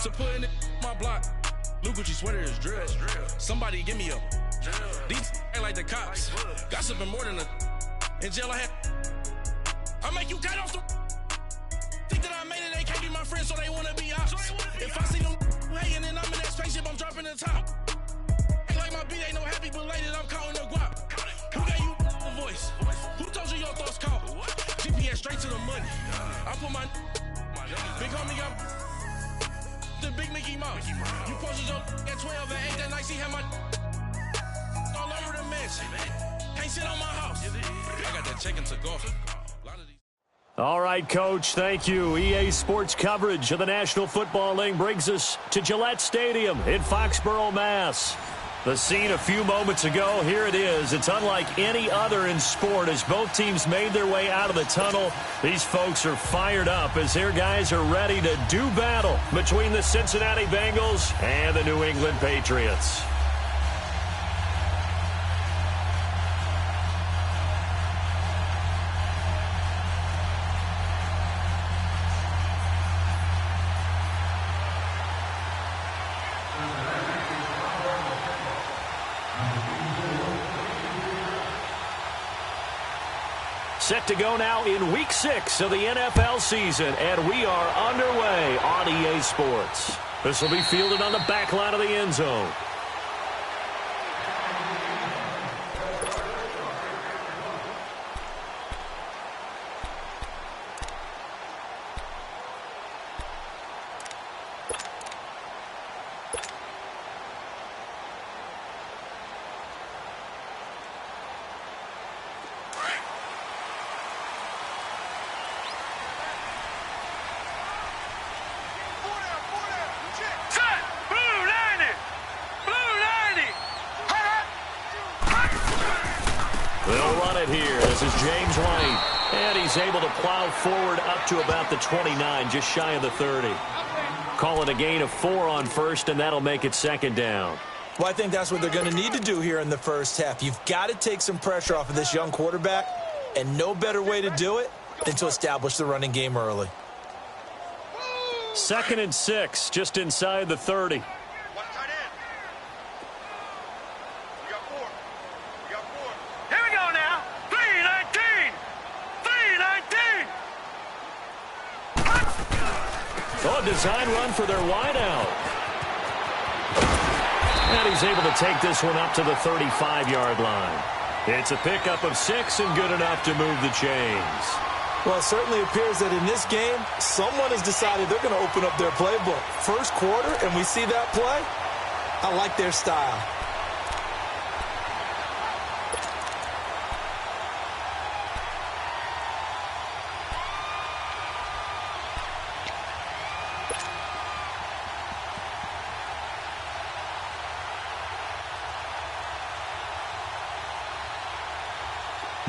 to put in my block. Blue Gucci sweater is drill. Somebody give me a these ain't like the cops. Gossiping more than a in jail I had. I make you cut off the think that I made it, they can't be my friends, so they wanna be ops. If I see them hating and I'm in that spaceship, I'm dropping the top. Ain't like my beat ain't no happy belated, I'm calling the guap. Who gave you a voice? Who told you your thoughts call? GPS straight to the money. I put my big homie got the big Mickey Mouse. You posted your at 12 and 8 that night, she had my all over the mansion. Can't sit on my house. I got that check to golf. All right, Coach, thank you. EA Sports coverage of the National Football League brings us to Gillette Stadium in Foxborough, Mass. The scene a few moments ago, here it is. It's unlike any other in sport as both teams made their way out of the tunnel. These folks are fired up as their guys are ready to do battle between the Cincinnati Bengals and the New England Patriots. Set to go now in Week 6 of the NFL season, and we are underway on EA Sports. This will be fielded on the back line of the end zone. Here. This is James White, and he's able to plow forward up to about the 29, just shy of the 30. Calling a gain of 4 on first, and that'll make it second down. Well, I think that's what they're going to need to do here in the first half. You've got to take some pressure off of this young quarterback, and no better way to do it than to establish the running game early. 2nd and 6, just inside the 30. Design run for their wideout. And he's able to take this one up to the 35-yard line. It's a pickup of 6 and good enough to move the chains. Well, it certainly appears that in this game, someone has decided they're going to open up their playbook. First quarter, and we see that play. I like their style.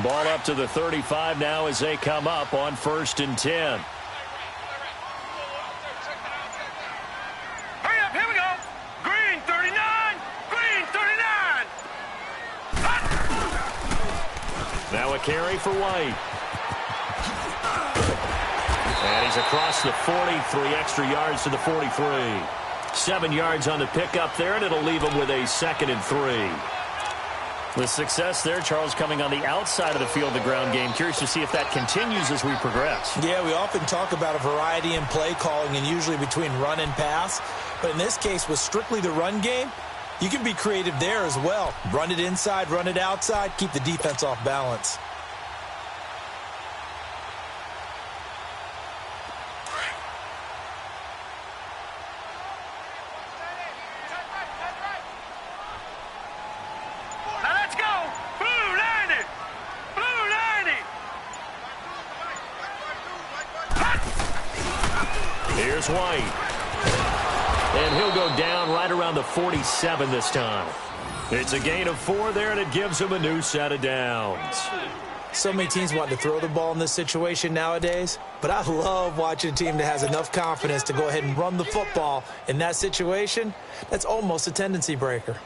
Ball up to the 35 now as they come up on 1st and 10. Hurry up, here we go. Green 39, green 39. Now a carry for White. And he's across the 40, 3 extra yards to the 43. 7 yards on the pickup there, and it'll leave him with a 2nd and 3. The success there, Charles, coming on the outside of the field, the ground game. Curious to see if that continues as we progress. Yeah, we often talk about a variety in play calling and usually between run and pass. But in this case, with strictly the run game, you can be creative there as well. Run it inside, run it outside, keep the defense off balance. Here's White. And he'll go down right around the 47 this time. It's a gain of 4 there, and it gives him a new set of downs. So many teams want to throw the ball in this situation nowadays, but I love watching a team that has enough confidence to go ahead and run the football in that situation. That's almost a tendency breaker.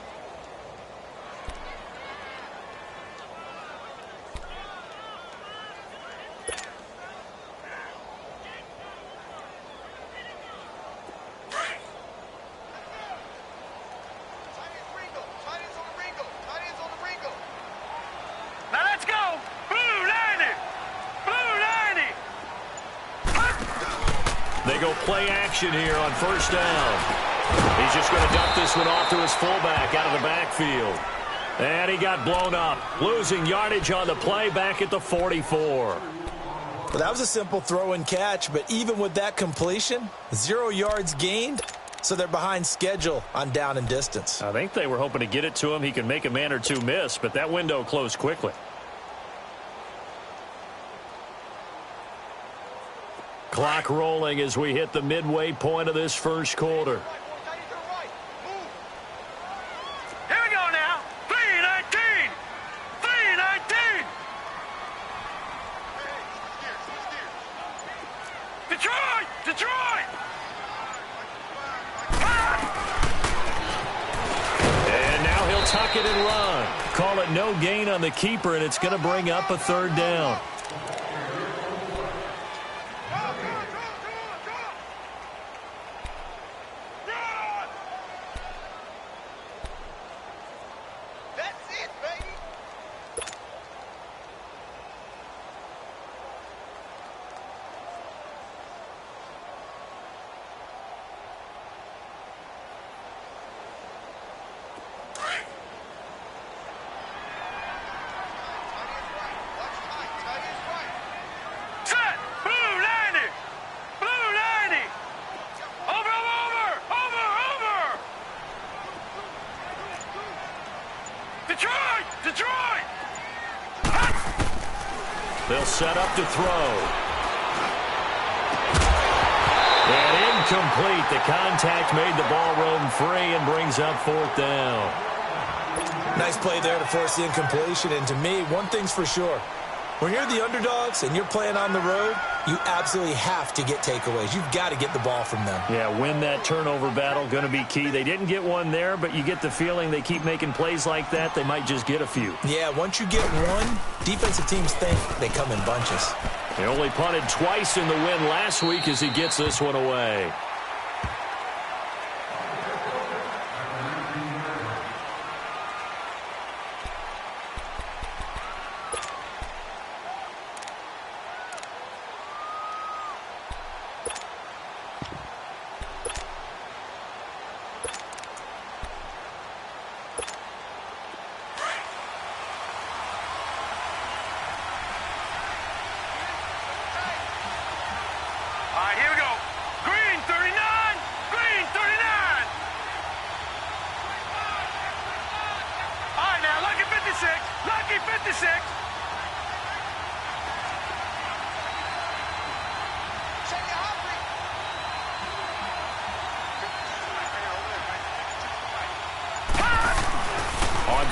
play action here on first down. He's just going to dump this one off to his fullback out of the backfield. And he got blown up, losing yardage on the play back at the 44. Well, that was a simple throw and catch, but even with that completion, 0 yards gained, so they're behind schedule on down and distance. I think they were hoping to get it to him. He can make a man or two miss, but that window closed quickly. Clock rolling as we hit the midway point of this first quarter. Here we go now. 3:19. 3:19. Detroit! Detroit! And now he'll tuck it and run. Call it no gain on the keeper, and it's going to bring up a third down. They'll set up to throw. And incomplete. The contact made the ball roam free and brings up fourth down. Nice play there to force the incompletion. And to me, one thing's for sure. When you're the underdogs and you're playing on the road, you absolutely have to get takeaways. You've got to get the ball from them. Yeah, win that turnover battle, going to be key. They didn't get one there, but you get the feeling they keep making plays like that, they might just get a few. Yeah, once you get one, defensive teams think they come in bunches. They only punted twice in the win last week as he gets this one away.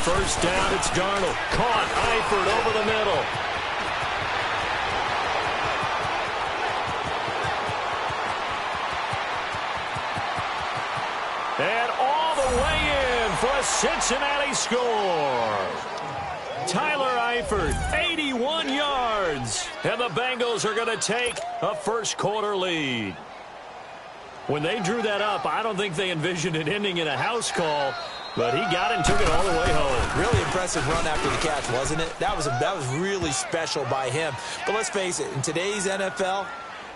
First down, it's Darnold. Caught, Eifert over the middle. And all the way in for a Cincinnati score. Tyler Eifert, 81 yards. And the Bengals are going to take a first quarter lead. When they drew that up, I don't think they envisioned it ending in a house call. But he got it and took it all the way home. Really impressive run after the catch, wasn't it? That was really special by him. But let's face it, in today's NFL,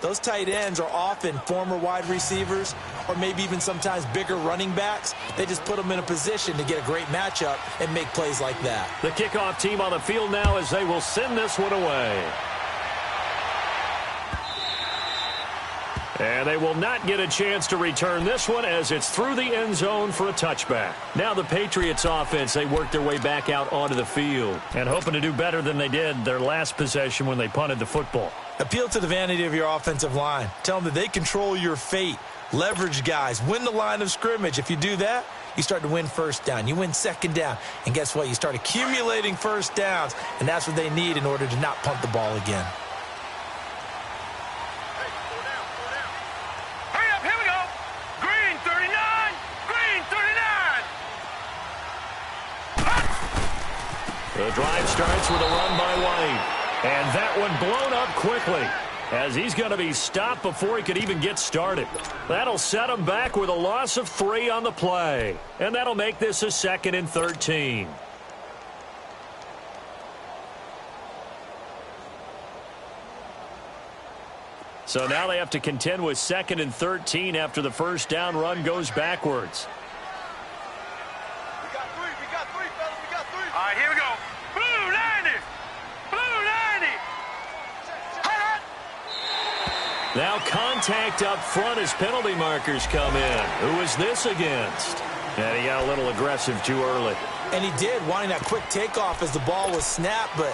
those tight ends are often former wide receivers or maybe even sometimes bigger running backs. They just put them in a position to get a great matchup and make plays like that. The kickoff team on the field now as they will send this one away. And they will not get a chance to return this one as it's through the end zone for a touchback. Now the Patriots offense, they work their way back out onto the field and hoping to do better than they did their last possession when they punted the football. Appeal to the vanity of your offensive line. Tell them that they control your fate. Leverage guys. Win the line of scrimmage. If you do that, you start to win first down. You win second down. And guess what? You start accumulating first downs. And that's what they need in order to not punt the ball again. The drive starts with a run by White. And that one blown up quickly as he's going to be stopped before he could even get started. That'll set him back with a loss of 3 on the play. And that'll make this a 2nd and 13. So now they have to contend with 2nd and 13 after the first down run goes backwards. We got three, fellas. We got three. All right, here we go. Blue 90. Blue 90. Now contact up front as penalty markers come in. Who is this against? And he got a little aggressive too early. And he did, wanting that quick takeoff as the ball was snapped, but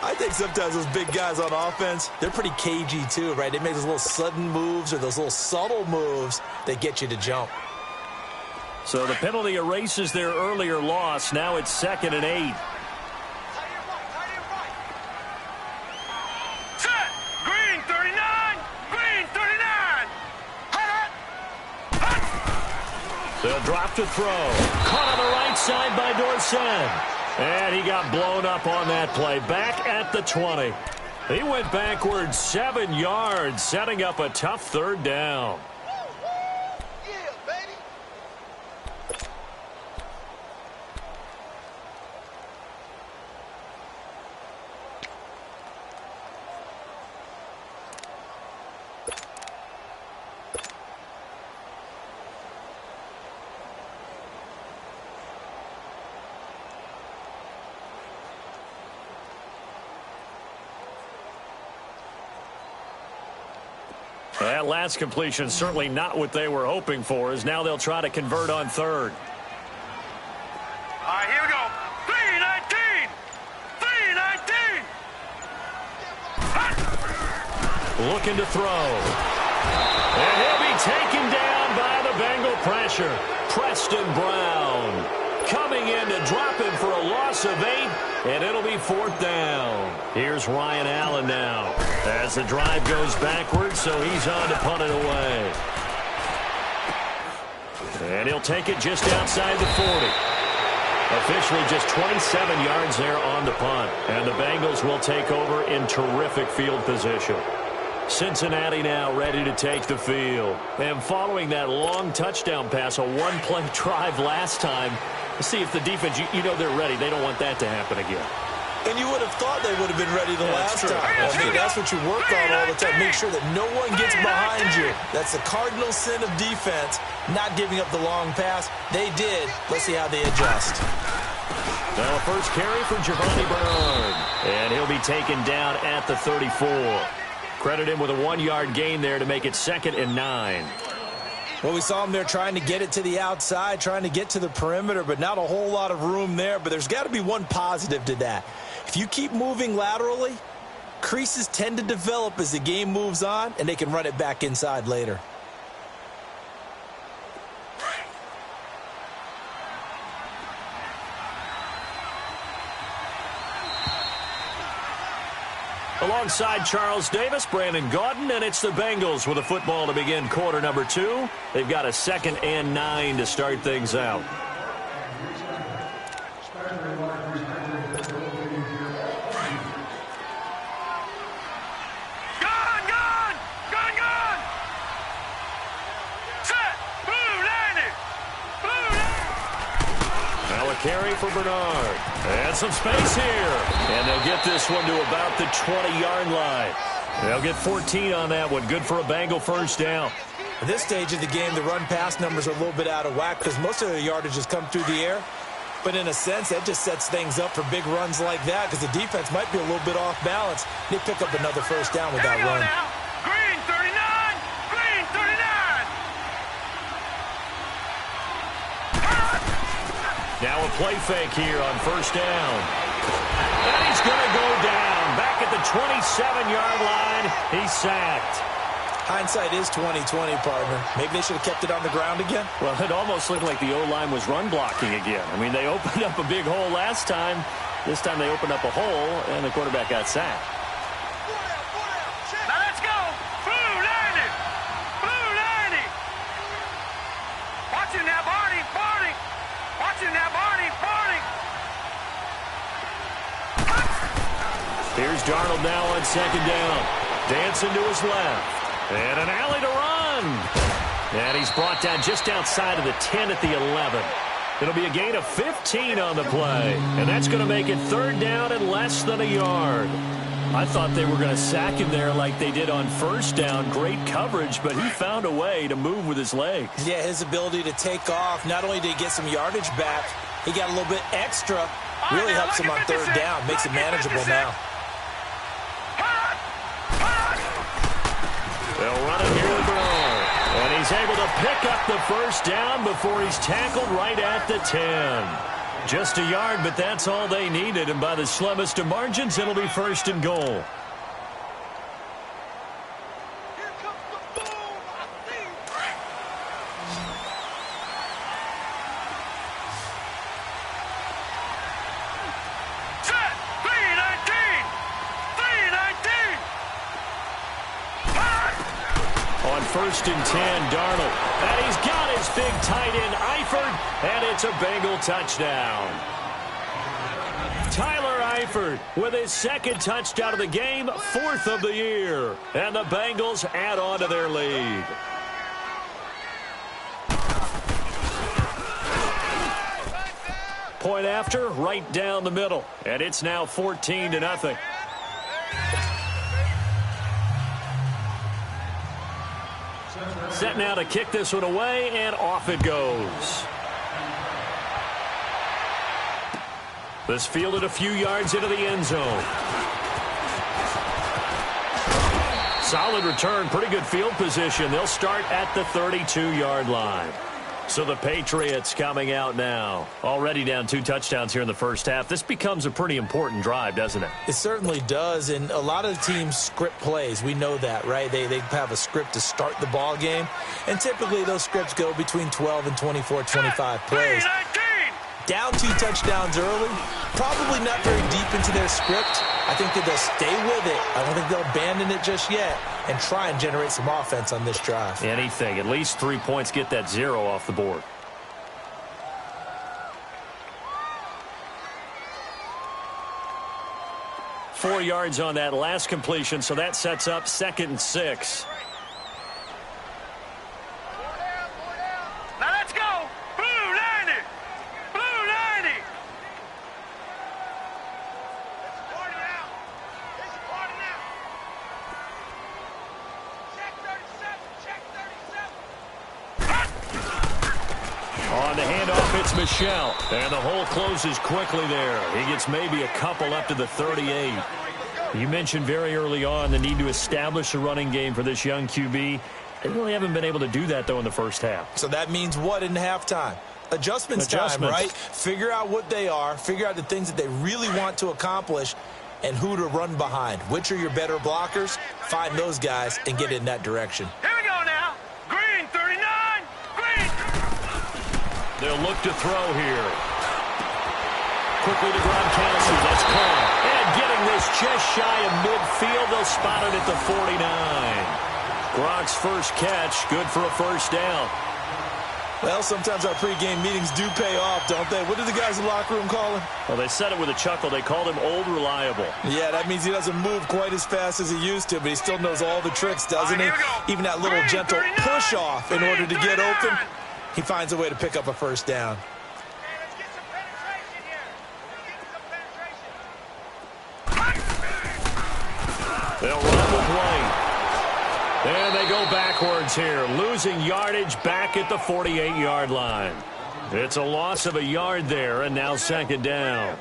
I think sometimes those big guys on offense, they're pretty cagey too, right? They make those little sudden moves or those little subtle moves that get you to jump. So the penalty erases their earlier loss. Now it's 2nd and 8. Set. Green 39. Green 39. They'll drop to throw. Caught on the right side by Dorsett. And he got blown up on that play. Back at the 20. He went backwards 7 yards, setting up a tough 3rd down. That last completion certainly not what they were hoping for, as now they'll try to convert on 3rd. All right, here we go. 319. 319. Looking to throw. And he'll be taken down by the Bengal pressure. Preston Brown coming in to drop him for a loss of 8, and it'll be 4th down. Here's Ryan Allen now as the drive goes backwards, so he's on to punt it away. And he'll take it just outside the 40. Officially just 27 yards there on the punt. And the Bengals will take over in terrific field position. Cincinnati now ready to take the field. And following that long touchdown pass, a one-play drive last time, let's see if the defense, you know they're ready. They don't want that to happen again. And you would have thought they would have been ready the last time. I mean, that's what you work on all the time. Make sure that no one gets behind you. That's the cardinal sin of defense, not giving up the long pass. They did. Let's see how they adjust. Now a first carry for Giovanni Bernard. And he'll be taken down at the 34. Credit him with a 1-yard gain there to make it 2nd and 9. Well, we saw him there trying to get it to the outside, trying to get to the perimeter, but not a whole lot of room there. But there's got to be one positive to that. If you keep moving laterally, creases tend to develop as the game moves on, and they can run it back inside later. Alongside Charles Davis, Brandon Gaudin, and it's the Bengals with a football to begin quarter number 2. They've got a 2nd and 9 to start things out. Carry for Bernard. And some space here. And they'll get this one to about the 20-yard line. They'll get 14 on that one. Good for a Bengal first down. At this stage of the game, the run-pass numbers are a little bit out of whack because most of the yardage has come through the air. But in a sense, that just sets things up for big runs like that because the defense might be a little bit off balance. They pick up another first down with that run. Now. Green 39. Green 39. Now a play fake here on first down. And he's going to go down. Back at the 27-yard line. He's sacked. Hindsight is 20/20, partner. Maybe they should have kept it on the ground again. Well, it almost looked like the O-line was run blocking again. I mean, they opened up a big hole last time. This time they opened up a hole, and the quarterback got sacked. Now let's go. Blue 90. Blue 90. Watching that, Barney. Barney. Watching that, Barney. Barney. Here's Darnold now on second down. Dancing to his left. And an alley to run. And he's brought down just outside of the 10 at the 11. It'll be a gain of 15 on the play, and that's going to make it 3rd down and less than a yard. I thought they were going to sack him there like they did on 1st down. Great coverage, but he found a way to move with his legs. Yeah, his ability to take off, not only did he get some yardage back, he got a little bit extra. Really helps him on 3rd down, makes it manageable now. They'll run it here to Burrow. And he's able to pick up the 1st down before he's tackled right at the 10. Just a yard, but that's all they needed. And by the slimmest of margins, it'll be 1st and goal. On 1st and 10, Darnold. And he's got his big tight end, Eifert, and it's a Bengal touchdown. Tyler Eifert with his 2nd touchdown of the game, 4th of the year. And the Bengals add on to their lead. Point after, right down the middle. And it's now 14-0. Set now to kick this one away, and off it goes. This fielded a few yards into the end zone. Solid return, pretty good field position. They'll start at the 32-yard line. So the Patriots coming out now. Already down 2 touchdowns here in the 1st half. This becomes a pretty important drive, doesn't it? It certainly does, and a lot of teams script plays. We know that, right? They have a script to start the ball game, and typically those scripts go between 12 and 24, 25 plays. Down 2 touchdowns early, probably not very deep into their script. I think that they'll stay with it. I don't think they'll abandon it just yet and try and generate some offense on this drive. Anything. At least 3 points, get that 0 off the board. Four yards on that last completion, so that sets up 2nd and 6. On the handoff, it's Michel. And the hole closes quickly there. He gets maybe a couple up to the 38. You mentioned very early on the need to establish a running game for this young QB. They really haven't been able to do that, though, in the 1st half. So that means what in halftime? Adjustments time, right? Figure out what they are. Figure out the things that they really want to accomplish and who to run behind. Which are your better blockers? Find those guys and get in that direction. They'll look to throw here. Quickly to Gronkowski. That's caught. And getting this just shy of midfield. They'll spot it at the 49. Gronk's first catch. Good for a 1st down. Well, sometimes our pregame meetings do pay off, don't they? What do the guys in the locker room call him? Well, they said it with a chuckle. They called him Old Reliable. Yeah, that means he doesn't move quite as fast as he used to, but he still knows all the tricks, doesn't he? Even that little gentle push-off in order to get open. He finds a way to pick up a 1st down. They'll run with White. And they go backwards here, losing yardage back at the 48-yard line. It's a loss of a yard there, and now 2nd down.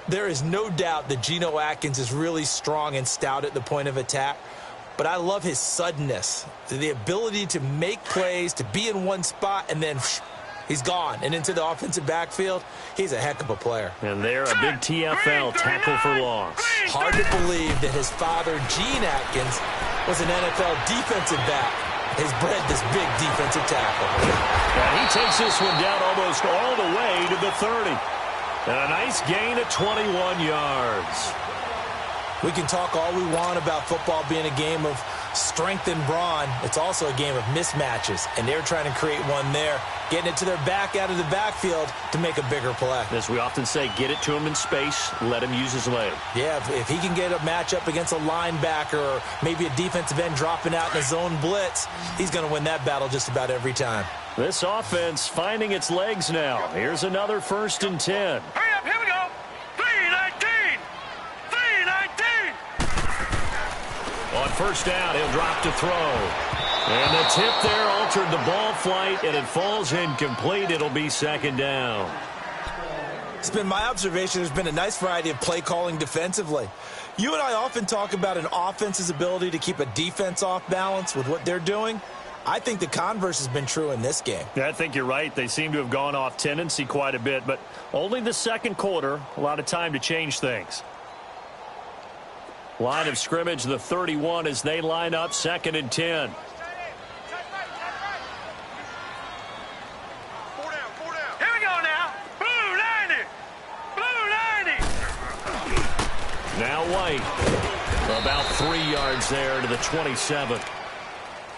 There is no doubt that Geno Atkins is really strong and stout at the point of attack. But I love his suddenness, the ability to make plays, to be in one spot, and then he's gone. And into the offensive backfield, he's a heck of a player. And there, a big TFL tackle for loss. Hard to believe that his father, Gene Atkins, was an NFL defensive back. Has bred this big defensive tackle. And he takes this one down almost all the way to the 30. And a nice gain of 21 yards. We can talk all we want about football being a game of strength and brawn. It's also a game of mismatches, and they're trying to create one there, getting it to their back out of the backfield to make a bigger play. As we often say, get it to him in space, let him use his leg. Yeah, if he can get a matchup against a linebacker or maybe a defensive end dropping out in a zone blitz, he's going to win that battle just about every time. This offense finding its legs now. Here's another 1st and 10. Hurry up, here we go. 3-19. 3-19. On 1st down, he'll drop to throw. And the tip there altered the ball flight, and it falls incomplete. It'll be 2nd down. It's been my observation there's been a nice variety of play calling defensively. You and I often talk about an offense's ability to keep a defense off balance with what they're doing. I think the converse has been true in this game. Yeah, I think you're right. They seem to have gone off tendency quite a bit, but only the 2nd quarter, a lot of time to change things. Line of scrimmage, the 31 as they line up 2nd and 10. Here we go now. Blue 90. Blue 90. Now White. About 3 yards there to the 27.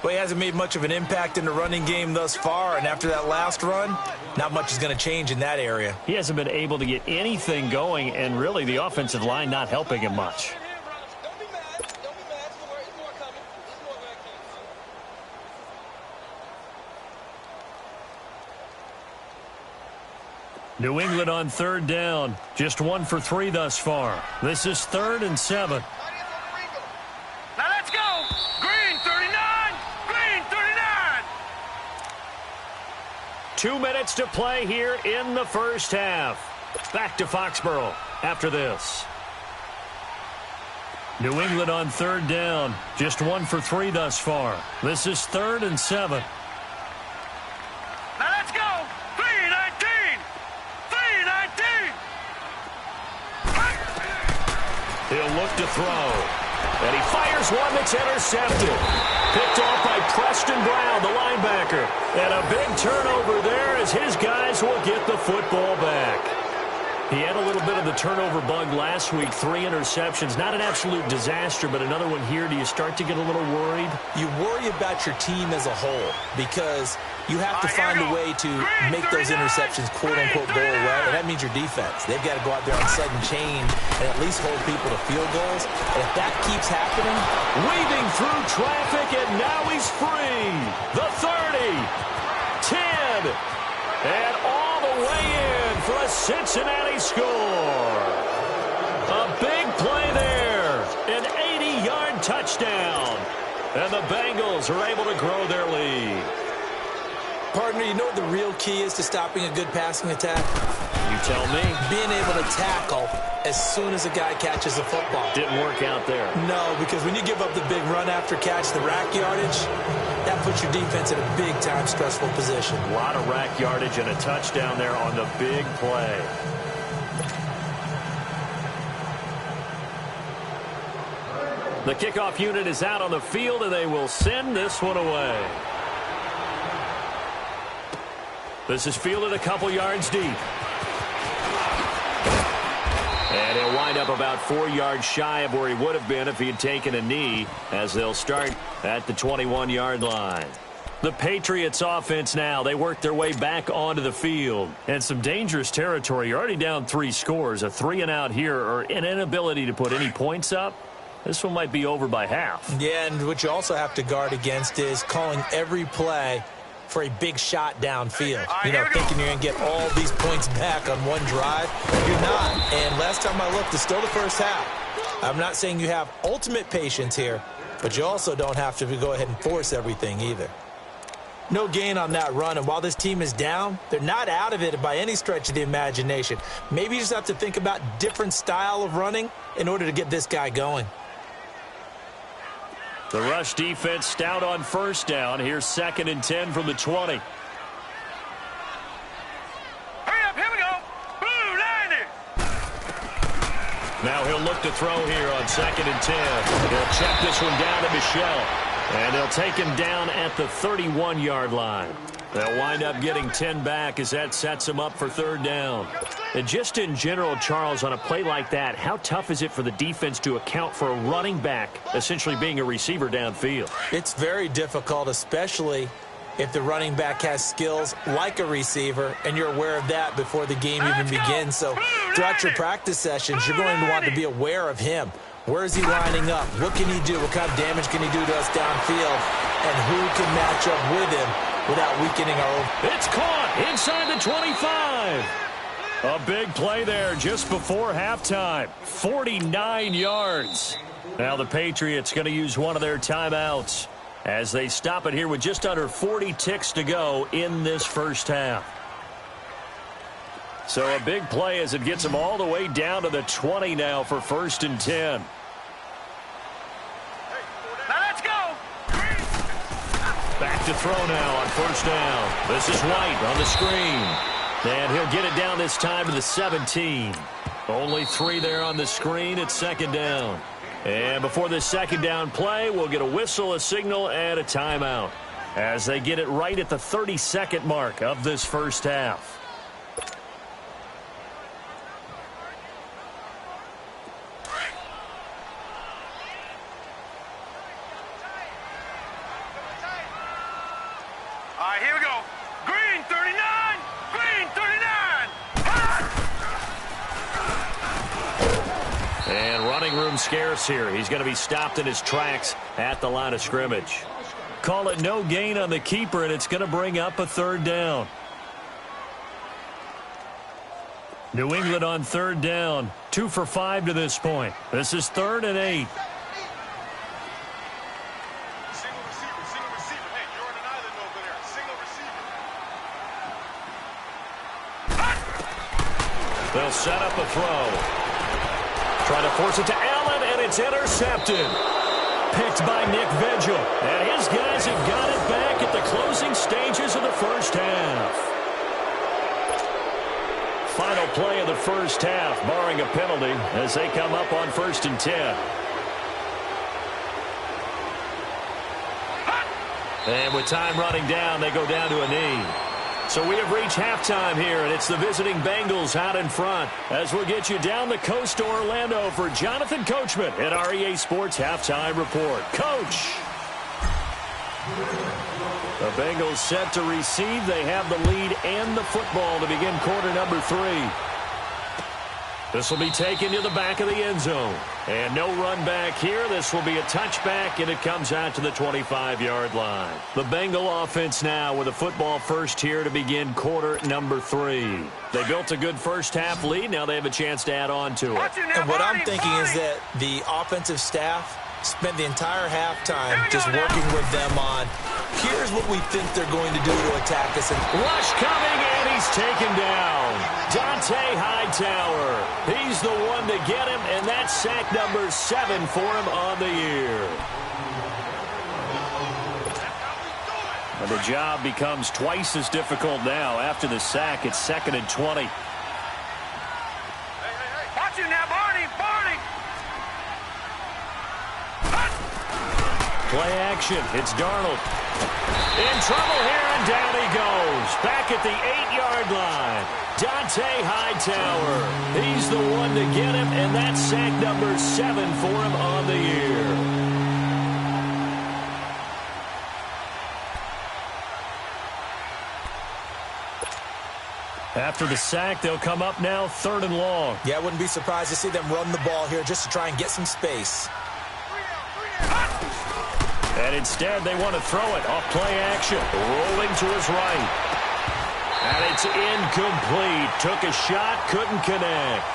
Well, he hasn't made much of an impact in the running game thus far, and after that last run, not much is going to change in that area. He hasn't been able to get anything going, and really the offensive line not helping him much. New England on 3rd down. Just 1 for 3 thus far. This is 3rd and 7. Now let's go. Green 39. Green 39. 2 minutes to play here in the 1st half. Back to Foxborough after this. New England on 3rd down. Just 1 for 3 thus far. This is 3rd and 7. Now let's go. 3-19. 3-19. He'll look to throw. And he fires one that's intercepted. Picked off by Preston Brown, the linebacker. And a big turnover there as his guys will get the football back. He had a little bit of the turnover bug last week. 3 interceptions. Not an absolute disaster, but another one here. Do you start to get a little worried? You worry about your team as a whole because you have to find a way to make those interceptions quote-unquote go away, and that means your defense. They've got to go out there on sudden change and at least hold people to field goals. And if that keeps happening, Weaving through traffic, and now he's free. The 30, 10, and all the way in for a Cincinnati score. A big play there, an 80-yard touchdown. And the Bengals are able to grow their lead. partner, you know what the real key is to stopping a good passing attack? You tell me. Being able to tackle as soon as a guy catches the football. Didn't work out there. No, because when you give up the big run after catch, the rack yardage, that puts your defense in a big-time stressful position. A lot of rack yardage and a touchdown there on the big play. The kickoff unit is out on the field, and they will send this one away. This is fielded a couple yards deep. And he'll wind up about 4 yards shy of where he would have been if he had taken a knee, as they'll start at the 21-yard line. The Patriots offense now, they work their way back onto the field. And some dangerous territory. You're already down 3 scores. A 3-and-out here, or an inability to put any points up. This one might be over by half. Yeah, and what you also have to guard against is calling every play for a big shot downfield. You know, thinking you're going to get all these points back on one drive. You're not. And last time I looked, it's still the first half. I'm not saying you have ultimate patience here, but you also don't have to go ahead and force everything either. No gain on that run, and while this team is down, they're not out of it by any stretch of the imagination. Maybe you just have to think about different style of running in order to get this guy going. The rush defense stout on first down. Here's 2nd and 10 from the 20. Hurry up, here we go. Blue 90. Now he'll look to throw here on 2nd and 10. He'll check this one down to Michelle. And they'll take him down at the 31-yard line. They'll wind up getting 10 back as that sets them up for 3rd down. And just in general, Charles, on a play like that, how tough is it for the defense to account for a running back essentially being a receiver downfield? It's very difficult, especially if the running back has skills like a receiver, and you're aware of that before the game even begins. So throughout your practice sessions, you're going to want to be aware of him. Where is he lining up? What can he do? What kind of damage can he do to us downfield? And who can match up with him without weakening our own. It's caught inside the 25. A big play there just before halftime. 49 yards. Now the Patriots going to use one of their timeouts as they stop it here with just under 40 ticks to go in this first half. So a big play as it gets them all the way down to the 20 now for 1st and 10. Now let's go. Back to throw now on 1st down. This is White on the screen. And he'll get it down this time to the 17. Only 3 there on the screen at 2nd down. And before this 2nd down play, we'll get a whistle, a signal, and a timeout as they get it right at the 30-second mark of this first half. All right, here we go. Green 39. Green 39. And running room scarce here. He's going to be stopped in his tracks at the line of scrimmage. Call it no gain on the keeper, and it's going to bring up a 3rd down. New England on 3rd down. 2 for 5 to this point. This is 3rd and 8. They'll set up a throw. Trying to force it to Allen, and it's intercepted. Picked by Nick Vigil. And his guys have got it back at the closing stages of the first half. Final play of the first half, barring a penalty, as they come up on 1st and 10. And with time running down, they go down to a knee. So we have reached halftime here, and it's the visiting Bengals out in front as we'll get you down the coast to Orlando for Jonathan Coachman at our EA Sports Halftime Report. Coach! The Bengals set to receive. They have the lead and the football to begin quarter number 3. This will be taken to the back of the end zone. And no run back here. This will be a touchback, and it comes out to the 25-yard line. The Bengal offense now with a football first here to begin quarter number 3. They built a good first half lead. Now they have a chance to add on to it. And what I'm thinking is that the offensive staff spent the entire halftime just working with them on, here's what we think they're going to do to attack us. And rush coming, and he's taken down. Dante Hightower. He's the one to get him, and that's sack number 7 for him on the year. And the job becomes twice as difficult now after the sack. It's 2nd and 20. Watch you now, Barney. Barney. Play action. It's Darnold. In trouble here, and down he goes. Back at the 8-yard line. Dante Hightower. He's the one to get him, and that's sack number 7 for him on the year. After the sack, they'll come up now 3rd and long. Yeah, I wouldn't be surprised to see them run the ball here just to try and get some space. And instead, they want to throw it off play action. Rolling to his right. And it's incomplete. Took a shot, couldn't connect.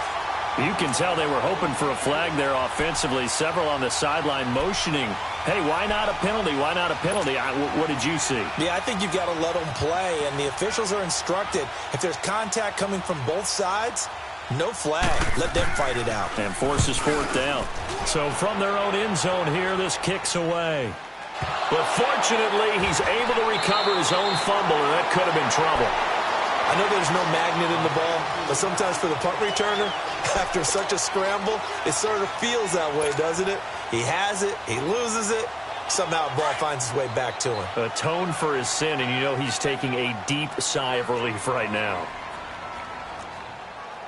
You can tell they were hoping for a flag there offensively. Several on the sideline motioning. Hey, why not a penalty? Why not a penalty? What did you see? Yeah, I think you've got to let them play, and the officials are instructed. If there's contact coming from both sides, no flag. Let them fight it out. And forces 4th down. So from their own end zone here, this kicks away. But fortunately, he's able to recover his own fumble, and that could have been trouble. I know there's no magnet in the ball, but sometimes for the punt returner, after such a scramble, it sort of feels that way, doesn't it? He has it, he loses it, somehow the ball finds its way back to him. Atone for his sin, and you know he's taking a deep sigh of relief right now.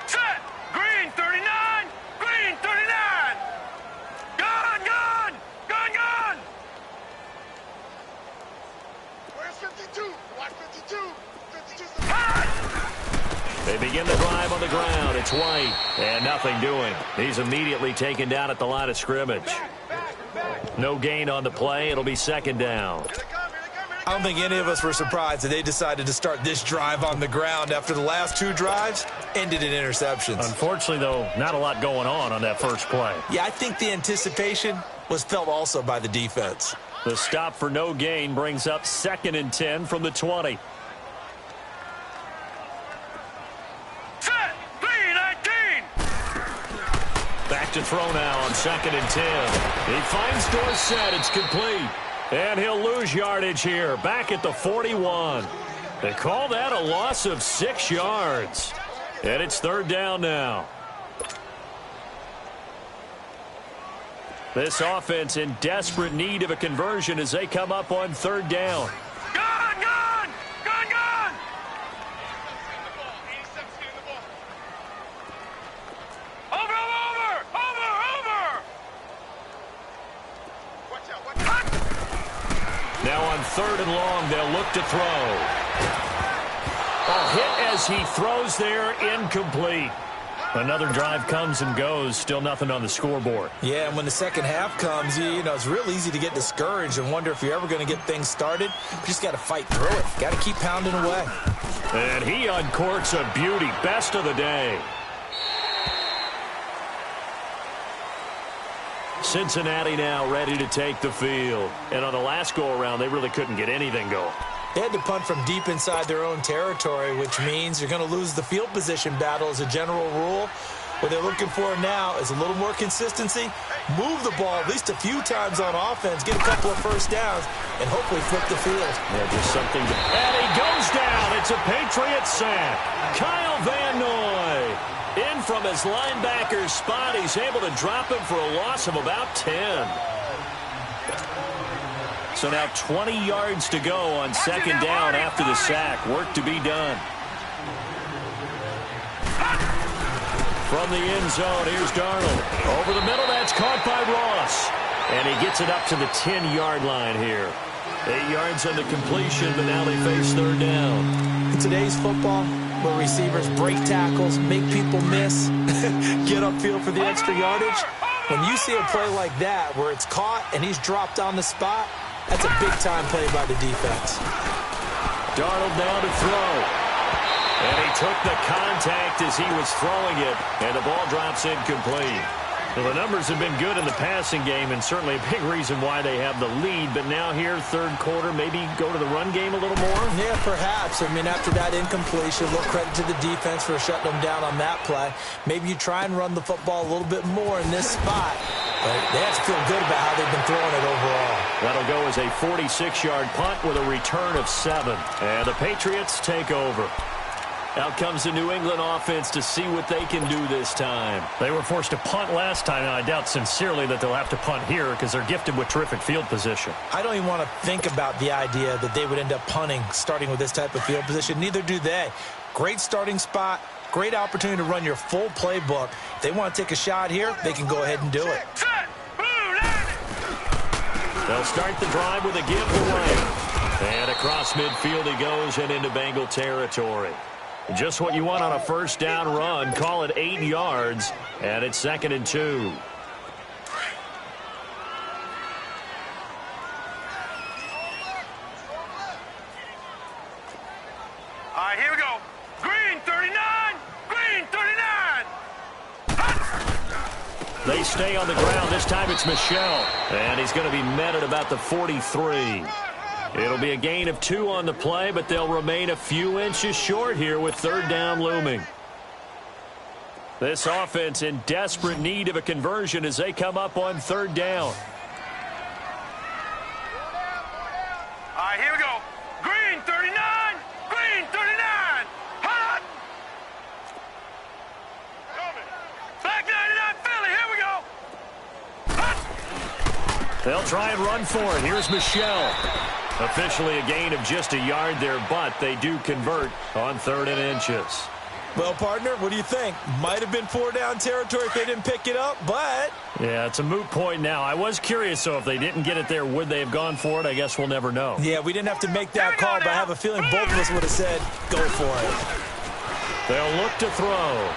Set. Green 39. Green 39. Gun, gun. Gun, gun. Where's 52? Watch 52. 52's the They begin the drive on the ground. It's White, and nothing doing. He's immediately taken down at the line of scrimmage. No gain on the play. It'll be 2nd down. Here they come, here they come, here I don't think any of us were surprised that they decided to start this drive on the ground after the last 2 drives ended in interceptions. Unfortunately, though, not a lot going on that first play. Yeah, I think the anticipation was felt also by the defense. The stop for no gain brings up 2nd and 10 from the 20. Set, 3-19. Back to throw now on 2nd and 10. He finds Dorsett. It's complete. And he'll lose yardage here. Back at the 41. They call that a loss of 6 yards. And it's 3rd down now. This offense in desperate need of a conversion as they come up on 3rd down. Gone, gone, gone, gone. Over, over, over, over. Now on 3rd and long, they'll look to throw. A hit as he throws there, incomplete. Another drive comes and goes, still nothing on the scoreboard. Yeah, and when the second half comes, you know, it's real easy to get discouraged and wonder if you're ever going to get things started. You just got to fight through it. Got to keep pounding away. And he uncorks a beauty. Best of the day. Cincinnati now ready to take the field. And on the last go-around, they really couldn't get anything going. They had to punt from deep inside their own territory, which means you're going to lose the field position battle as a general rule. What they're looking for now is a little more consistency, move the ball at least a few times on offense, get a couple of first downs, and hopefully flip the field. Yeah, just something to... And he goes down. It's a Patriot sack. Kyle Van Noy in from his linebacker spot. He's able to drop him for a loss of about 10. So now 20 yards to go on 2nd down after the sack. Work to be done. From the end zone, here's Darnold. Over the middle, that's caught by Ross. And he gets it up to the 10-yard line here. 8 yards on the completion, but now they face 3rd down. In today's football, where receivers break tackles, make people miss, get upfield for the extra yardage, when you see a play like that where it's caught and he's dropped on the spot, that's a big-time play by the defense. Darnold now to throw. And he took the contact as he was throwing it, and the ball drops incomplete. Well, the numbers have been good in the passing game, and certainly a big reason why they have the lead. But now here, 3rd quarter, maybe go to the run game a little more? Yeah, perhaps. I mean, after that incompletion, a little credit to the defense for shutting them down on that play. Maybe you try and run the football a little bit more in this spot. But they have to feel good about how they've been throwing it overall. That'll go as a 46-yard punt with a return of 7. And the Patriots take over. Out comes the New England offense to see what they can do this time. They were forced to punt last time, and I doubt sincerely that they'll have to punt here because they're gifted with terrific field position. I don't even want to think about the idea that they would end up punting starting with this type of field position. Neither do they. Great starting spot, great opportunity to run your full playbook. If they want to take a shot here, they can go ahead and do it. They'll start the drive with a giveaway. And across midfield he goes and into Bengal territory. Just what you want on a 1st down run. Call it 8 yards, and it's 2nd and 2. All right, here we go. Green 39, green 39. They stay on the ground. This time it's Michel, and he's going to be met at about the 43. It'll be a gain of 2 on the play, but they'll remain a few inches short here with 3rd down looming. This offense in desperate need of a conversion as they come up on 3rd down. All right, here we go. Green 39, green 39. Hot. Black 99 Philly, here we go. Hot. They'll try and run for it. Here's Michel. Officially a gain of just a yard there, but they do convert on 3rd and inches. Well, partner, what do you think? Might have been 4 down territory if they didn't pick it up, but... Yeah, it's a moot point now. I was curious, so if they didn't get it there, would they have gone for it? I guess we'll never know. Yeah, we didn't have to make that call, but I have a feeling both of us would have said, go for it. They'll look to throw.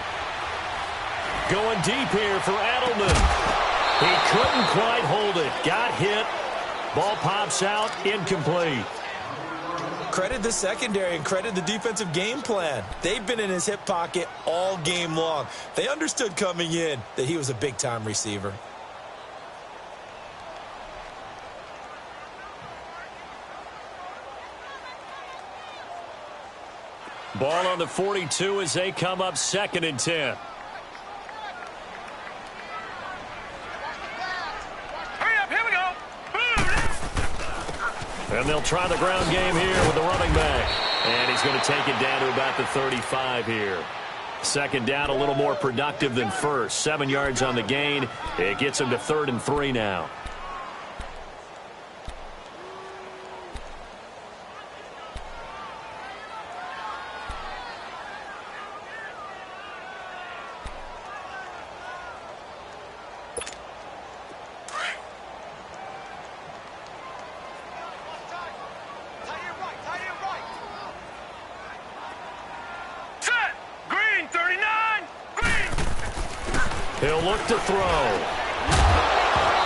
Going deep here for Edelman. He couldn't quite hold it. Got hit. Ball pops out, incomplete. credit the secondary and credit the defensive game plan. They've been in his hip pocket all game long. They understood coming in that he was a big-time receiver. Ball on the 42 as they come up 2nd and 10. Hurry up, here we go. And they'll try the ground game here with the running back. And he's going to take it down to about the 35 here. 2nd down, a little more productive than first. 7 yards on the gain. It gets him to 3rd and 3 now. He'll look to throw.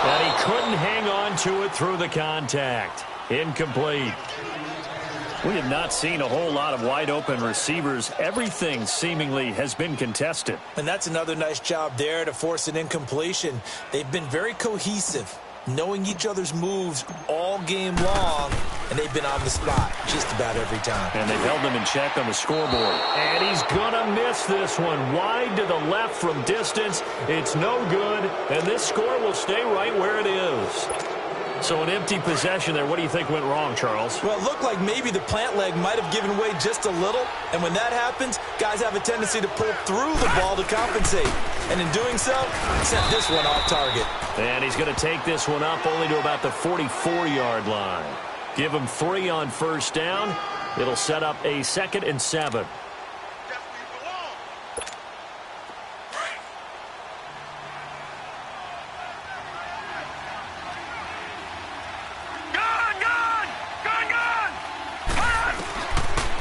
And he couldn't hang on to it through the contact. Incomplete. We have not seen a whole lot of wide-open receivers. Everything seemingly has been contested. And that's another nice job there to force an incompletion. They've been very cohesive, knowing each other's moves all game long, and they've been on the spot just about every time. And they've held him in check on the scoreboard. And he's going to miss this one. Wide to the left from distance. It's no good, and this score will stay right where it is. So an empty possession there. What do you think went wrong, Charles? Well, it looked like maybe the plant leg might have given way just a little, and when that happens, guys have a tendency to pull through the ball to compensate. And in doing so, sent this one off target. And he's going to take this one up only to about the 44-yard line. Give him 3 on 1st down. It'll set up a 2nd and 7.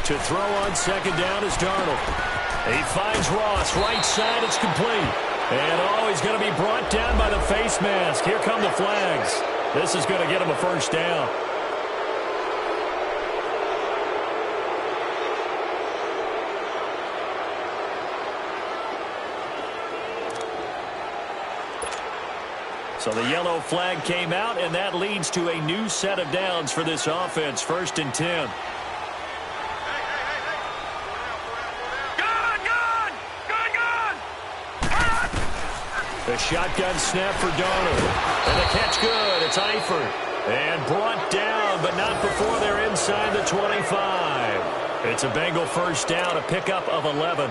To throw on 2nd down is Darnold. He finds Ross. Right side, it's complete. And, he's going to be brought down by the face mask. Here come the flags. This is going to get him a 1st down. So the yellow flag came out, and that leads to a new set of downs for this offense. 1st and 10. The shotgun snap for Darnold. And the catch good. It's Eifert. And brought down, but not before they're inside the 25. It's a Bengal 1st down, a pickup of 11.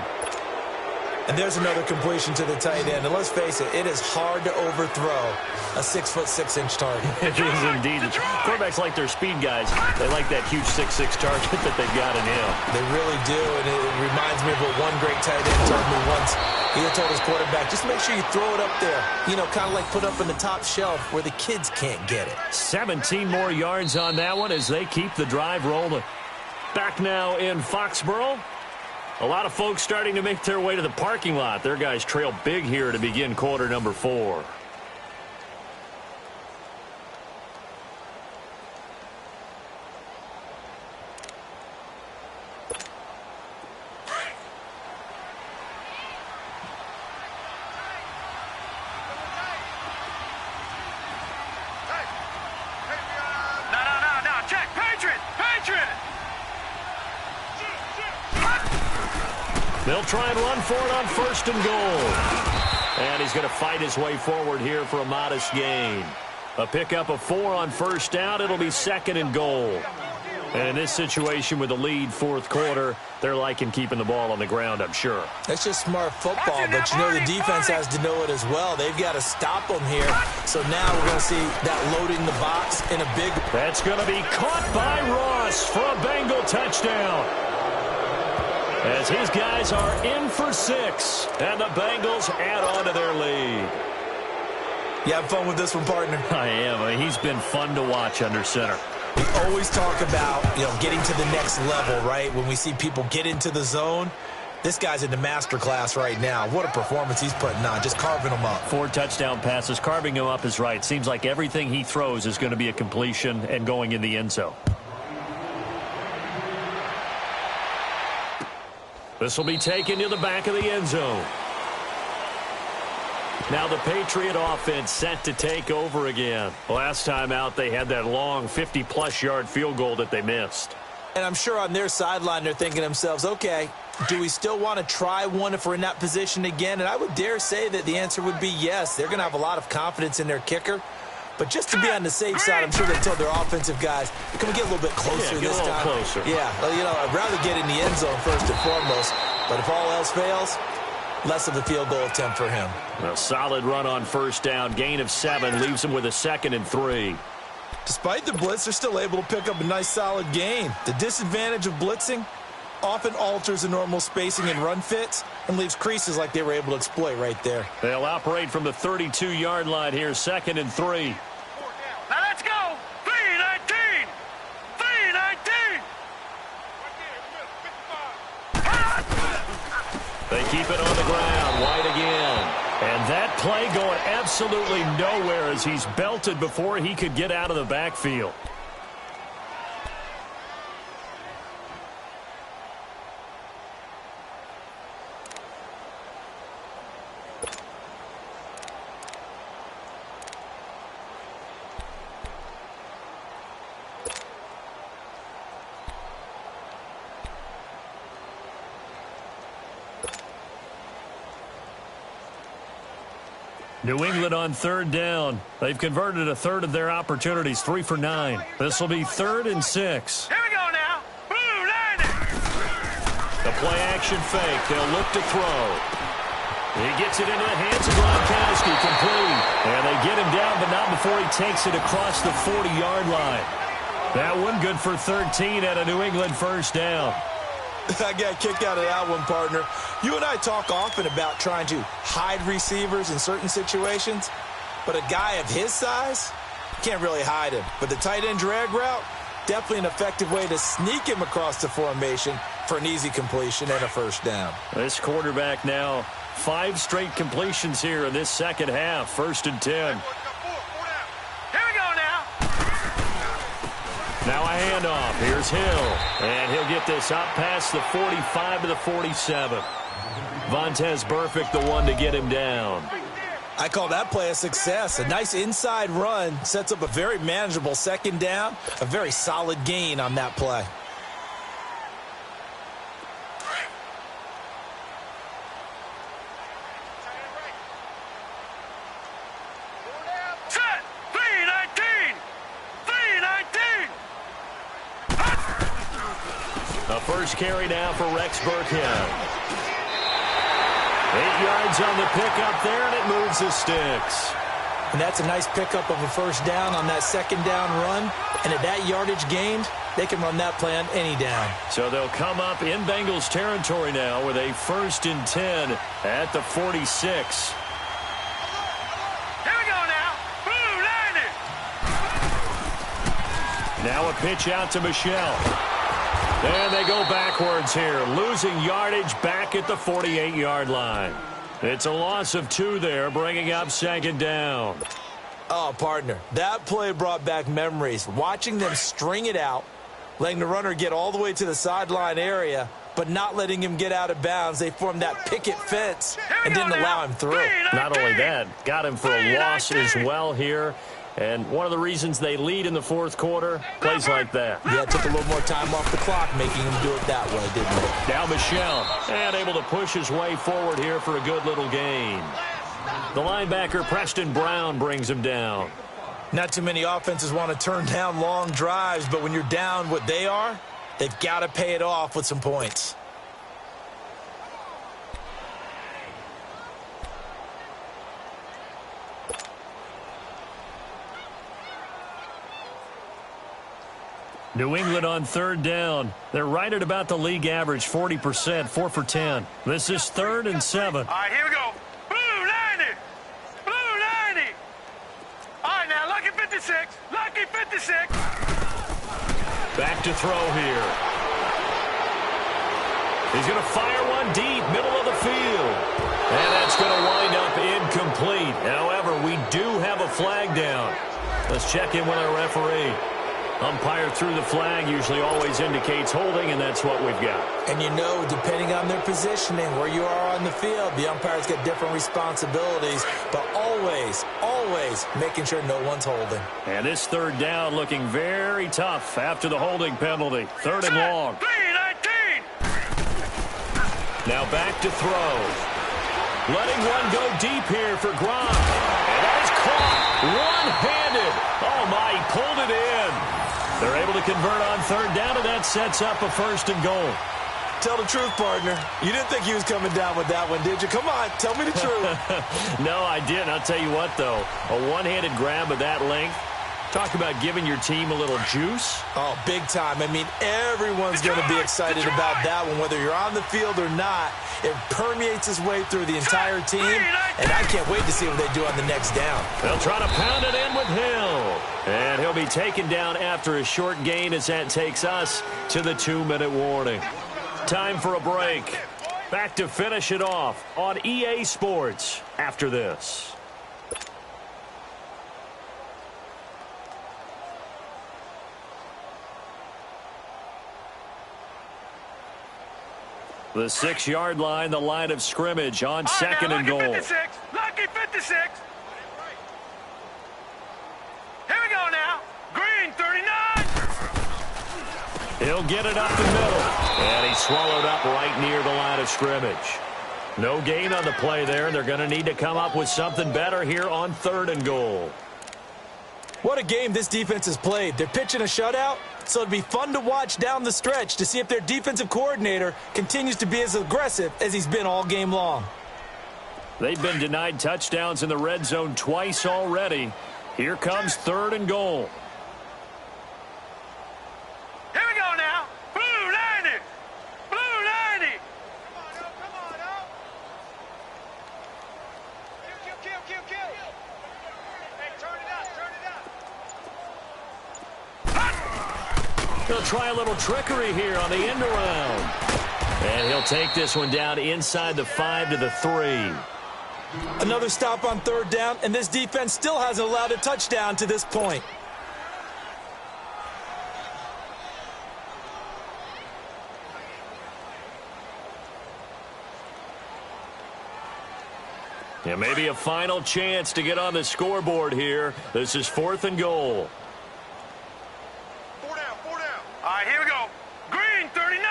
And there's another completion to the tight end. And let's face it, it is hard to overthrow a 6'6" target. It is indeed. Quarterbacks like their speed guys. They like that huge 6'6" target that they've got in him. They really do, and it reminds me of what one great tight end told me once. He had told his quarterback, just make sure you throw it up there. You know, kind of like put up in the top shelf where the kids can't get it. 17 more yards on that one as they keep the drive rolling. Back now in Foxborough. A lot of folks starting to make their way to the parking lot. Their guys trail big here to begin quarter number 4. They'll try and run for it on 1st and goal. And he's going to fight his way forward here for a modest gain. A pickup of 4 on 1st down. It'll be 2nd and goal. And in this situation with the lead 4th quarter, they're liking keeping the ball on the ground, I'm sure. That's just smart football, but you know the defense has to know it as well. They've got to stop them here. So now we're going to see that loading the box in a big... That's going to be caught by Ross for a Bengal touchdown. As his guys are in for 6, and the Bengals add on to their lead. You have fun with this one, partner? I am. I mean, he's been fun to watch under center. We always talk about, getting to the next level, right? When we see people get into the zone, this guy's in the master class right now. What a performance he's putting on, just carving them up. 4 touchdown passes. Carving him up is right. Seems like everything he throws is going to be a completion and going in the end zone. This will be taken to the back of the end zone. Now the Patriot offense set to take over again. Last time out, they had that long 50-plus yard field goal that they missed. And I'm sure on their sideline they're thinking to themselves, okay, do we still want to try one if we're in that position again? And I would dare say that the answer would be yes. They're going to have a lot of confidence in their kicker. But just to be on the safe side, I'm sure they told their offensive guys, can we get a little bit closer this time? Closer. Yeah, well, you know, I'd rather get in the end zone first and foremost. But if all else fails, less of a field goal attempt for him. A solid run on first down. Gain of 7 leaves him with a 2nd and 3. Despite the blitz, they're still able to pick up a nice solid gain. The disadvantage of blitzing often alters the normal spacing and run fits and leaves creases like they were able to exploit right there. They'll operate from the 32-yard line here, 2nd and 3. Now let's go. 3-19. 3-19. They keep it on the ground. White again. And that play going absolutely nowhere as he's belted before he could get out of the backfield. New England on 3rd down. They've converted a third of their opportunities, 3 for 9. This will be 3rd and 6. Here we go now. Blue line. The play action fake. They'll look to throw. He gets it into the hands of Gronkowski, complete. And they get him down, but not before he takes it across the 40-yard line. That one good for 13 at a New England first down. I got a kick out of that one, partner. You and I talk often about trying to hide receivers in certain situations, but a guy of his size, you can't really hide him. But the tight end drag route, definitely an effective way to sneak him across the formation for an easy completion and a first down. This quarterback now 5 straight completions here in this second half, 1st and 10. Here we go now. Now a handoff. Here's Hill. And he'll get this up past the 45 to the 47. Vontaze Burfict, the one to get him down. I call that play a success. A nice inside run sets up a very manageable second down. A very solid gain on that play. Set. 3-19. 3-19. A first carry now for Rex Burkhead. 8 yards on the pickup there, and it moves the sticks. And that's a nice pickup of a first down on that second down run. And at that yardage gained, they can run that play on any down. So they'll come up in Bengals territory now with a 1st and 10 at the 46. Here we go now. Blue line it. Now a pitch out to Michelle. And they go backwards here, losing yardage back at the 48-yard line. It's a loss of 2 there, bringing up 2nd down. Oh, partner, that play brought back memories. Watching them string it out, letting the runner get all the way to the sideline area, but not letting him get out of bounds. They formed that picket fence and didn't allow him through. Not only that, got him for a loss as well here. And one of the reasons they lead in the 4th quarter, plays like that. Yeah, it took a little more time off the clock, making him do it that way, didn't it? Now Michelle, and able to push his way forward here for a good little gain. The linebacker, Preston Brown, brings him down. Not too many offenses want to turn down long drives, but when you're down what they are, they've got to pay it off with some points. New England on 3rd down. They're right at about the league average, 40%, 4 for 10. This is 3rd and 7. All right, here we go. Blue 90. Blue 90. All right, now, lucky 56. Lucky 56. Back to throw here. He's going to fire one deep, middle of the field. And that's going to wind up incomplete. However, we do have a flag down. Let's check in with our referee. Umpire threw the flag, usually always indicates holding, and that's what we've got. And you know, depending on their positioning, where you are on the field, the umpires get different responsibilities, but always, always making sure no one's holding. And this third down looking very tough after the holding penalty. Third and long. 3-19. Now back to throw. Letting one go deep here for Gronk. And that is caught one-handed. Oh, my, he pulled it in. They're able to convert on third down, and that sets up a first and goal. Tell the truth, partner. You didn't think he was coming down with that one, did you? Come on, tell me the truth. No, I didn't. I'll tell you what, though. A one-handed grab of that length. Talk about giving your team a little juice. Oh, big time. I mean, everyone's going to be excited about that one, whether you're on the field or not. It permeates its way through the entire team, and I can't wait to see what they do on the next down. They'll try to pound it in with Hill. And he'll be taken down after a short gain as that takes us to the 2-minute warning. Time for a break. Back to finish it off on EA Sports after this. The 6-yard line, the line of scrimmage on second and goal. Lucky 56. Here we go now. Green, 39. He'll get it up the middle. And he's swallowed up right near the line of scrimmage. No gain on the play there. They're going to need to come up with something better here on third and goal. What a game this defense has played. They're pitching a shutout, so it'd be fun to watch down the stretch to see if their defensive coordinator continues to be as aggressive as he's been all game long. They've been denied touchdowns in the red zone twice already. Here comes third and goal. Here we go now. Blue 90. Blue 90. Come on, Kill. Hey, turn it up. He'll try a little trickery here on the end around. And he'll take this one down inside the 5 to the 3. Another stop on third down, and this defense still hasn't allowed a touchdown to this point. Yeah, maybe a final chance to get on the scoreboard here. This is fourth and goal. 4 down. All right, here we go. Green, 39.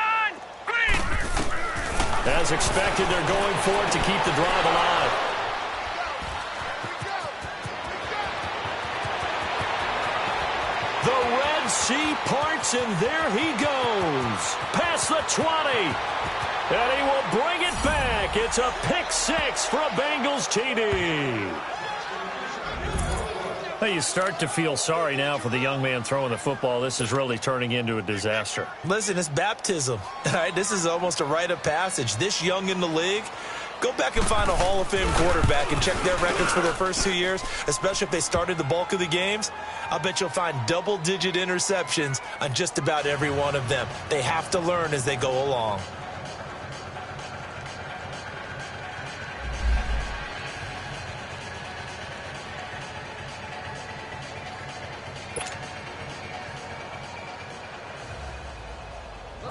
Green. As expected, they're going for it to keep the drive alive. The Red Sea parts, and there he goes. Past the 20. And he will bring it back. It's a pick six for a Bengals TD. Well, you start to feel sorry now for the young man throwing the football. This is really turning into a disaster. Listen, it's baptism. All right, this is almost a rite of passage. This young in the league, go back and find a Hall of Fame quarterback and check their records for their first 2 years, especially if they started the bulk of the games. I'll bet you'll find double-digit interceptions on just about every one of them. They have to learn as they go along.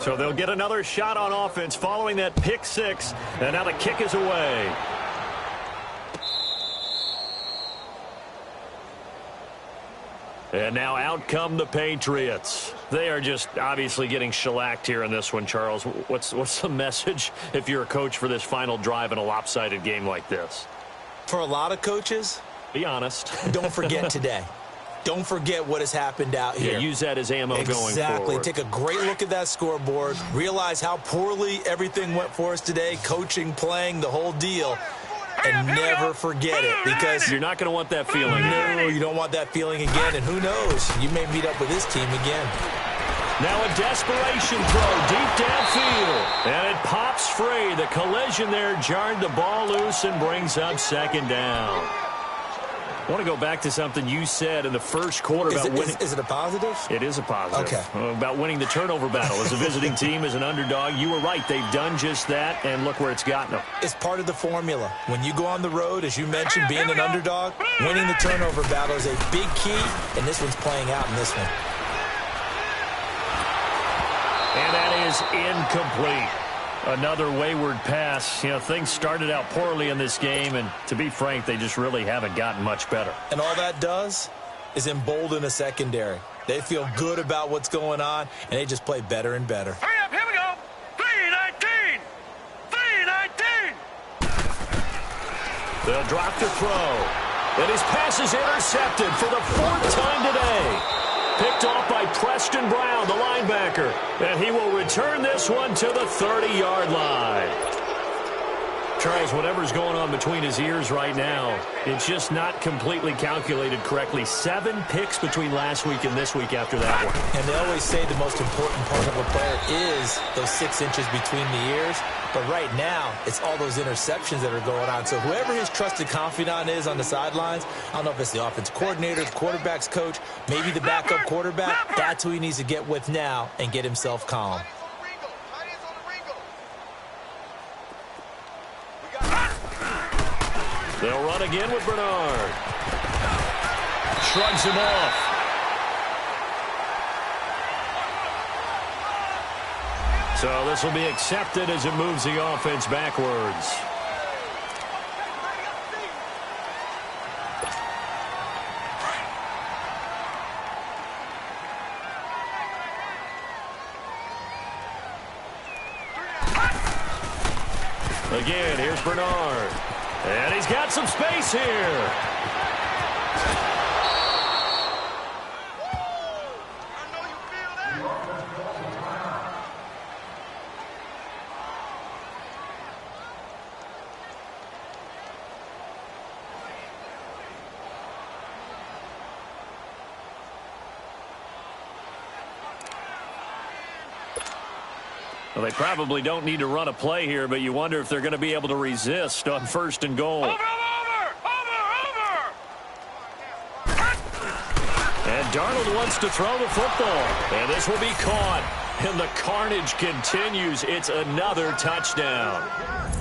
So they'll get another shot on offense following that pick six, and now the kick is away. And now out come the Patriots. They are just obviously getting shellacked here in this one, Charles. What's the message if you're a coach for this final drive in a lopsided game like this? For a lot of coaches, be honest. Don't forget today. Don't forget what has happened out here. Yeah, use that as ammo going forward. Exactly. Take a great look at that scoreboard. Realize how poorly everything went for us today, coaching, playing, the whole deal. And never forget it, because you're not going to want that feeling. No, you don't want that feeling again. And who knows? You may meet up with this team again. Now a desperation throw deep downfield. And it pops free. The collision there jarred the ball loose and brings up second down. I want to go back to something you said in the first quarter about winning. Is it a positive? It is a positive. Okay. About winning the turnover battle. As a visiting team, as an underdog, you were right. They've done just that, and look where it's gotten them. It's part of the formula. When you go on the road, as you mentioned, being an underdog, winning the turnover battle is a big key, and this one's playing out in this one. is incomplete. Another wayward pass. You know, things started out poorly in this game, and to be frank, they just really haven't gotten much better. And all that does is embolden a secondary. They feel good about what's going on, and they just play better and better. Hurry up, here we go. 3-19. 3-19. They'll drop to throw. And his pass is intercepted for the 4th time today. Picked off by Preston Brown, the linebacker. And he will return this one to the 30-yard line. Charles, whatever's going on between his ears right now, it's just not completely calculated correctly. 7 picks between last week and this week after that one. And they always say the most important part of a player is those 6 inches between the ears. But right now, it's all those interceptions that are going on. So whoever his trusted confidant is on the sidelines, I don't know if it's the offensive coordinator, the quarterback's coach, maybe the backup quarterback, that's who he needs to get with now and get himself calm. They'll run again with Bernard. Shrugs him off. So this will be accepted as it moves the offense backwards. Again, here's Bernard. And he's got some space here. Well, they probably don't need to run a play here, but you wonder if they're going to be able to resist on 1st and goal. Over. And Darnold wants to throw the football. And this will be caught. And the carnage continues. It's another touchdown.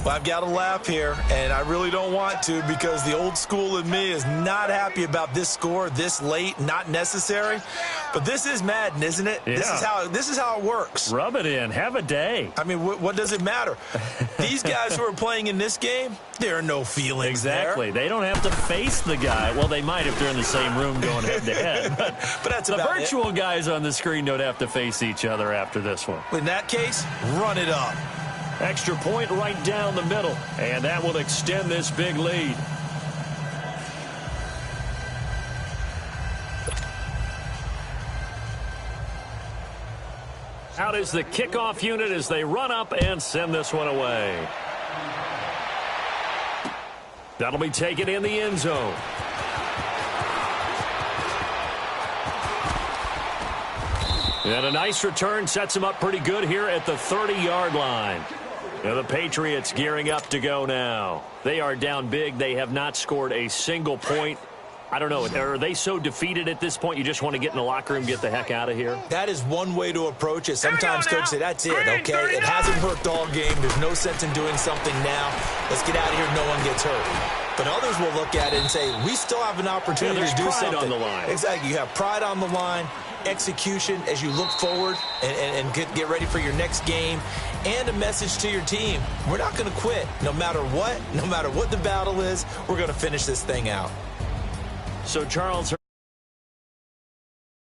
Well, I've got to laugh here, and I really don't want to because the old school in me is not happy about this score this late, not necessary. But this is Madden, isn't it? Yeah. This is how it works. Rub it in. Have a day. I mean, what does it matter? These guys who are playing in this game, there are no feelings Exactly. there. They don't have to face the guy. Well, they might if they're in the same room going head-to-head. But that's the about virtual guys on the screen don't have to face each other after this one. In that case, run it up. Extra point right down the middle, and that will extend this big lead. Out is the kickoff unit as they run up and send this one away. That'll be taken in the end zone. And a nice return sets him up pretty good here at the 30-yard line. Now the Patriots gearing up to go now. They are down big. They have not scored a single point. I don't know. Are they so defeated at this point you just want to get in the locker room, get the heck out of here? That is one way to approach it. Sometimes coaches say, that's it, okay? It hasn't worked all game. There's no sense in doing something now. Let's get out of here. No one gets hurt. But others will look at it and say, we still have an opportunity to do something. On the line. Exactly. You have pride on the line, execution as you look forward and get ready for your next game, and a message to your team. We're not going to quit. No matter what the battle is, we're going to finish this thing out. So, Charles...